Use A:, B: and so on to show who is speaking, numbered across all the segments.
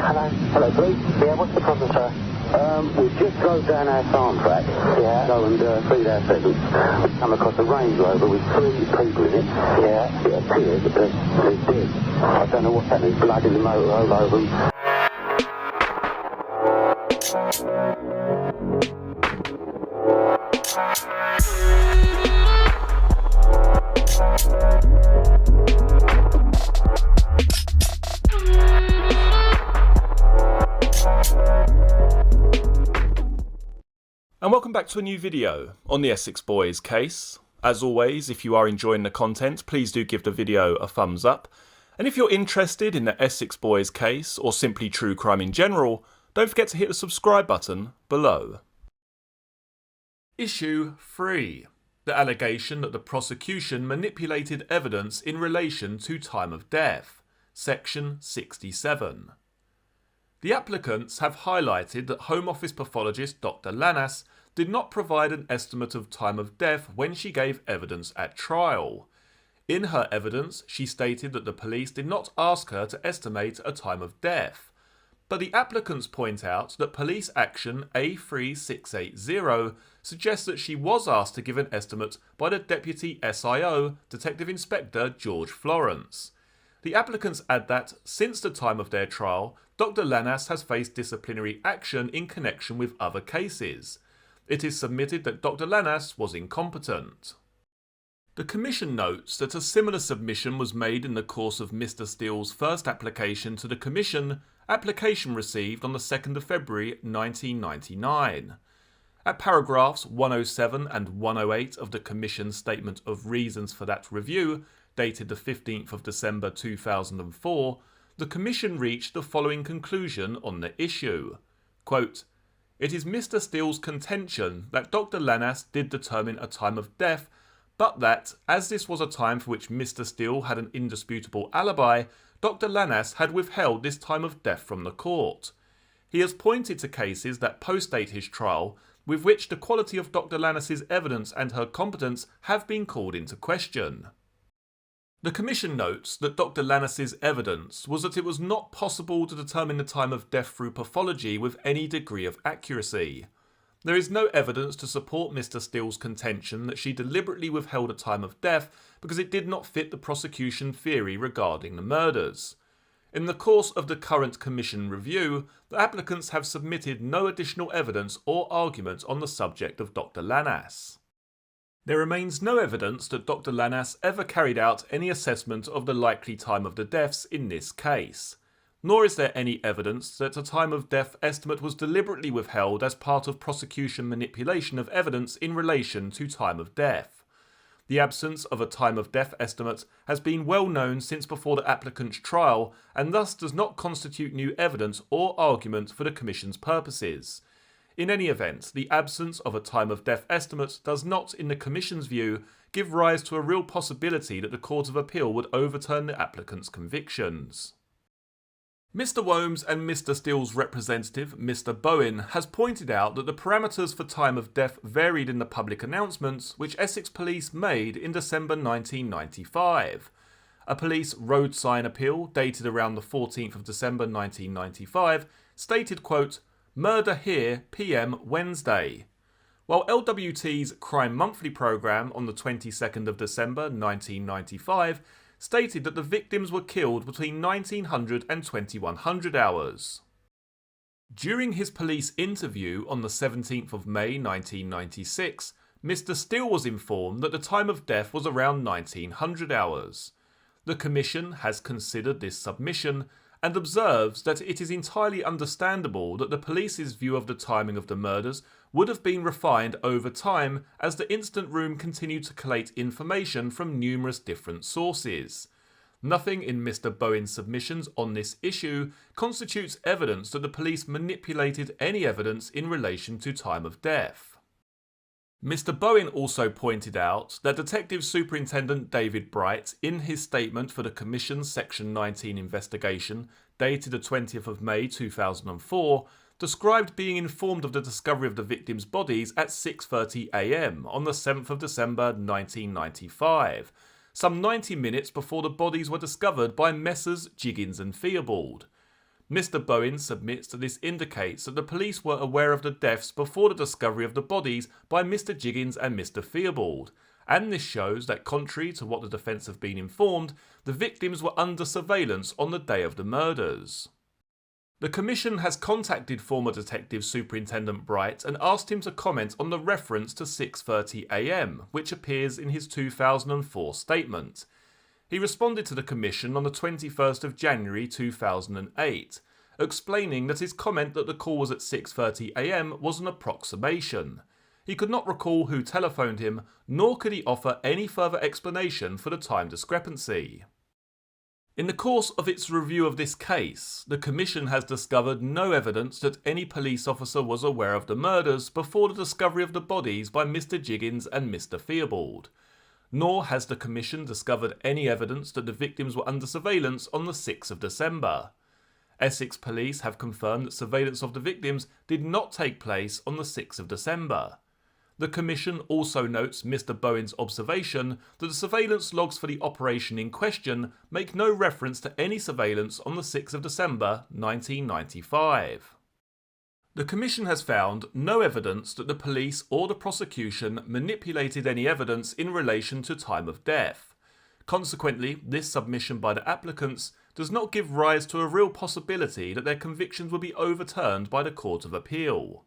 A: Hello. Hello, police. Yeah, what's the problem, sir? We just drove down our farm track. Yeah. Go and feed our pheasants. We come across a Range Rover with 3 people in it. Yeah. It appears that they're dead. I don't know what's happening. Blood in the motor all over them.
B: And welcome back to a new video on the Essex Boys case. As always, if you are enjoying the content, please do give the video a thumbs up. And if you're interested in the Essex Boys case, or simply true crime in general, don't forget to hit the subscribe button below. Issue 3. The allegation that the prosecution manipulated evidence in relation to time of death. Section 67. The applicants have highlighted that Home Office pathologist Dr. Lanas did not provide an estimate of time of death when she gave evidence at trial. In her evidence, she stated that the police did not ask her to estimate a time of death. But the applicants point out that Police Action A3680 suggests that she was asked to give an estimate by the Deputy SIO, Detective Inspector George Florence. The applicants add that, since the time of their trial, Dr. Lanas has faced disciplinary action in connection with other cases. It is submitted that Dr. Lanas was incompetent. The Commission notes that a similar submission was made in the course of Mr. Steele's first application to the Commission, application received on the 2nd of February 1999. At paragraphs 107 and 108 of the Commission's Statement of Reasons for that review, dated the 15th of December 2004, the Commission reached the following conclusion on the issue. Quote, "It is Mr. Steele's contention that Dr. Lanas did determine a time of death, but that, as this was a time for which Mr. Steele had an indisputable alibi, Dr. Lanas had withheld this time of death from the court. He has pointed to cases that postdate his trial, with which the quality of Dr. Lanas's evidence and her competence have been called into question." The Commission notes that Dr. Lanas's evidence was that it was not possible to determine the time of death through pathology with any degree of accuracy. There is no evidence to support Mr. Steele's contention that she deliberately withheld a time of death because it did not fit the prosecution theory regarding the murders. In the course of the current Commission review, the applicants have submitted no additional evidence or argument on the subject of Dr. Lanas. There remains no evidence that Dr. Lanas ever carried out any assessment of the likely time of the deaths in this case, nor is there any evidence that a time of death estimate was deliberately withheld as part of prosecution manipulation of evidence in relation to time of death. The absence of a time of death estimate has been well known since before the applicant's trial and thus does not constitute new evidence or argument for the Commission's purposes. In any event, the absence of a time of death estimate does not, in the Commission's view, give rise to a real possibility that the Court of Appeal would overturn the applicant's convictions. Mr. Wombs and Mr. Steele's representative, Mr. Bowen, has pointed out that the parameters for time of death varied in the public announcements which Essex Police made in December 1995. A police road sign appeal dated around the 14th of December 1995 stated, quote, "Murder here, PM Wednesday," while LWT's Crime Monthly programme on the 22nd of December 1995 stated that the victims were killed between 1900 and 2100 hours. During his police interview on the 17th of May 1996, Mr. Steele was informed that the time of death was around 1900 hours. The Commission has considered this submission and observes that it is entirely understandable that the police's view of the timing of the murders would have been refined over time as the incident room continued to collate information from numerous different sources. Nothing in Mr. Bowen's submissions on this issue constitutes evidence that the police manipulated any evidence in relation to time of death. Mr. Bowen also pointed out that Detective Superintendent David Bright, in his statement for the Commission's Section 19 investigation, dated the 20th of May 2004, described being informed of the discovery of the victims' bodies at 6:30 a.m. on the 7th of December 1995, some 90 minutes before the bodies were discovered by Messrs. Jiggins and Theobald. Mr. Bowen submits that this indicates that the police were aware of the deaths before the discovery of the bodies by Mr. Jiggins and Mr. Theobald, and this shows that contrary to what the defence have been informed, the victims were under surveillance on the day of the murders. The Commission has contacted former Detective Superintendent Bright and asked him to comment on the reference to 6:30 am, which appears in his 2004 statement. He responded to the Commission on the 21st of January 2008, explaining that his comment that the call was at 6:30 am was an approximation. He could not recall who telephoned him, nor could he offer any further explanation for the time discrepancy. In the course of its review of this case, the Commission has discovered no evidence that any police officer was aware of the murders before the discovery of the bodies by Mr. Jiggins and Mr. Theobald, nor has the Commission discovered any evidence that the victims were under surveillance on the 6th of December. Essex police have confirmed that surveillance of the victims did not take place on the 6th of December. The Commission also notes Mr. Bowen's observation that the surveillance logs for the operation in question make no reference to any surveillance on the 6th of December 1995. The Commission has found no evidence that the police or the prosecution manipulated any evidence in relation to time of death. Consequently, this submission by the applicants does not give rise to a real possibility that their convictions will be overturned by the Court of Appeal.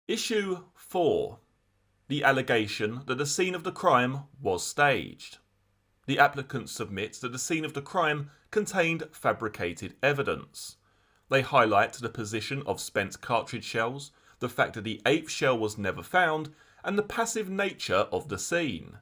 B: Issue 4. The allegation that the scene of the crime was staged. The applicant submits that the scene of the crime contained fabricated evidence. They highlight the position of spent cartridge shells, the fact that the 8th shell was never found, and the passive nature of the scene.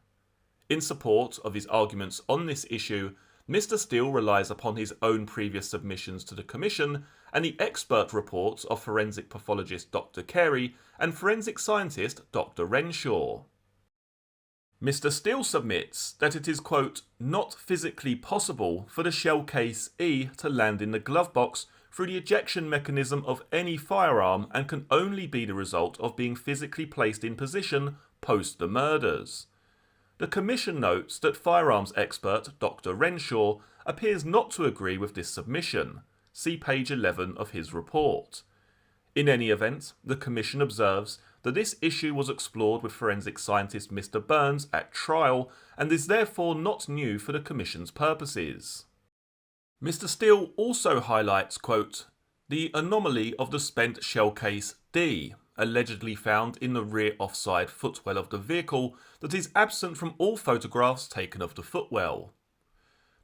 B: In support of his arguments on this issue, Mr. Steele relies upon his own previous submissions to the Commission and the expert reports of forensic pathologist Dr. Carey and forensic scientist Dr. Renshaw. Mr. Steele submits that it is, quote, not physically possible for the shell case E to land in the glove box through the ejection mechanism of any firearm and can only be the result of being physically placed in position post the murders. The Commission notes that firearms expert Dr. Renshaw appears not to agree with this submission. See page 11 of his report. In any event, the Commission observes that this issue was explored with forensic scientist Mr. Burns at trial and is therefore not new for the Commission's purposes. Mr. Steele also highlights, quote, the anomaly of the spent shell case D, allegedly found in the rear offside footwell of the vehicle that is absent from all photographs taken of the footwell.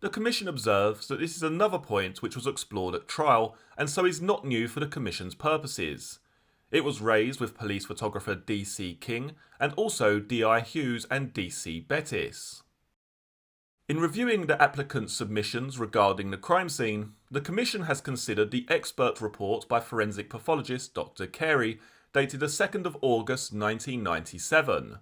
B: The Commission observes that this is another point which was explored at trial and so is not new for the Commission's purposes. It was raised with police photographer D.C. King and also D.I. Hughes and D.C. Bettis. In reviewing the applicant's submissions regarding the crime scene, the Commission has considered the expert report by forensic pathologist Dr. Carey, dated the 2nd of August 1997.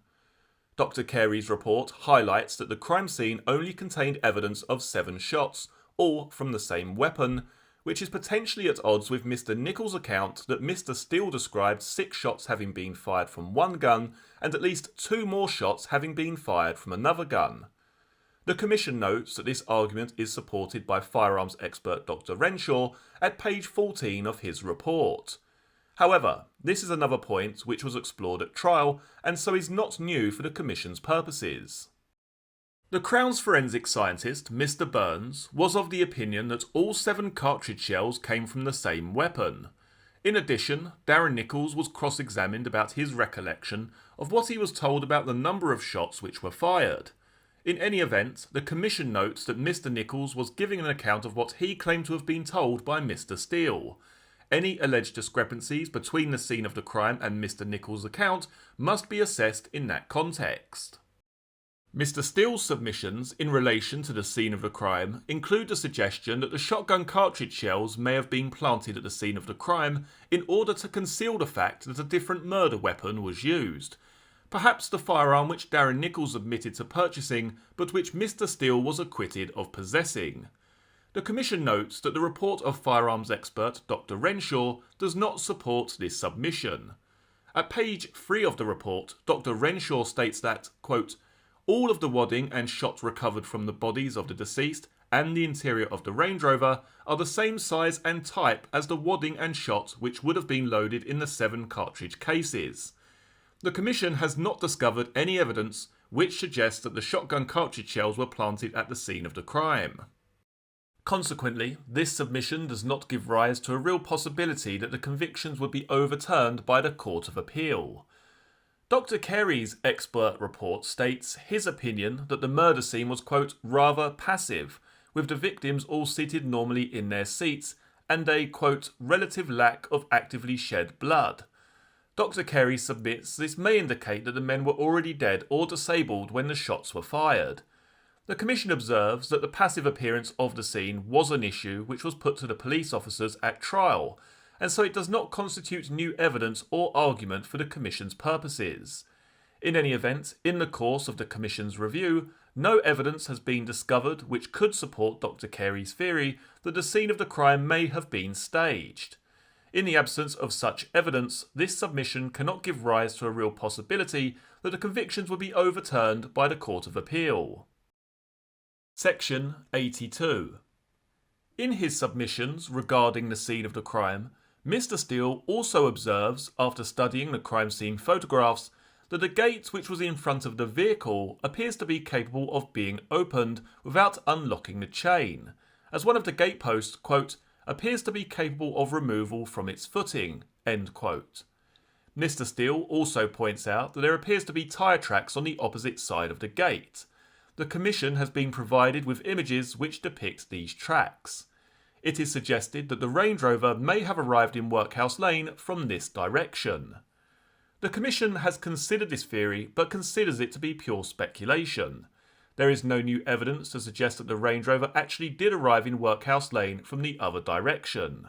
B: Dr. Carey's report highlights that the crime scene only contained evidence of 7 shots, all from the same weapon, which is potentially at odds with Mr. Nichols' account that Mr. Steele described 6 shots having been fired from one gun and at least 2 more shots having been fired from another gun. The Commission notes that this argument is supported by firearms expert Dr. Renshaw at page 14 of his report. However, this is another point which was explored at trial and so is not new for the Commission's purposes. The Crown's forensic scientist, Mr. Burns, was of the opinion that all 7 cartridge shells came from the same weapon. In addition, Darren Nichols was cross-examined about his recollection of what he was told about the number of shots which were fired. In any event, the Commission notes that Mr. Nichols was giving an account of what he claimed to have been told by Mr. Steele. Any alleged discrepancies between the scene of the crime and Mr. Nichols' account must be assessed in that context. Mr. Steele's submissions in relation to the scene of the crime include the suggestion that the shotgun cartridge shells may have been planted at the scene of the crime in order to conceal the fact that a different murder weapon was used. Perhaps the firearm which Darren Nichols admitted to purchasing, but which Mr. Steele was acquitted of possessing. The Commission notes that the report of firearms expert Dr. Renshaw does not support this submission. At page 3 of the report, Dr. Renshaw states that, quote, all of the wadding and shot recovered from the bodies of the deceased and the interior of the Range Rover are the same size and type as the wadding and shot which would have been loaded in the 7 cartridge cases. The Commission has not discovered any evidence which suggests that the shotgun cartridge shells were planted at the scene of the crime. Consequently, this submission does not give rise to a real possibility that the convictions would be overturned by the Court of Appeal. Dr. Carey's expert report states his opinion that the murder scene was, quote, rather passive, with the victims all seated normally in their seats and a, quote, relative lack of actively shed blood. Dr. Carey submits this may indicate that the men were already dead or disabled when the shots were fired. The Commission observes that the passive appearance of the scene was an issue which was put to the police officers at trial, and so it does not constitute new evidence or argument for the Commission's purposes. In any event, in the course of the Commission's review, no evidence has been discovered which could support Dr. Carey's theory that the scene of the crime may have been staged. In the absence of such evidence, this submission cannot give rise to a real possibility that the convictions would be overturned by the Court of Appeal. Section 82. In his submissions regarding the scene of the crime, Mr. Steele also observes, after studying the crime scene photographs, that the gate which was in front of the vehicle appears to be capable of being opened without unlocking the chain, as one of the gateposts, quote, appears to be capable of removal from its footing, end quote. Mr. Steele also points out that there appears to be tyre tracks on the opposite side of the gate. The Commission has been provided with images which depict these tracks. It is suggested that the Range Rover may have arrived in Workhouse Lane from this direction. The Commission has considered this theory but considers it to be pure speculation. There is no new evidence to suggest that the Range Rover actually did arrive in Workhouse Lane from the other direction.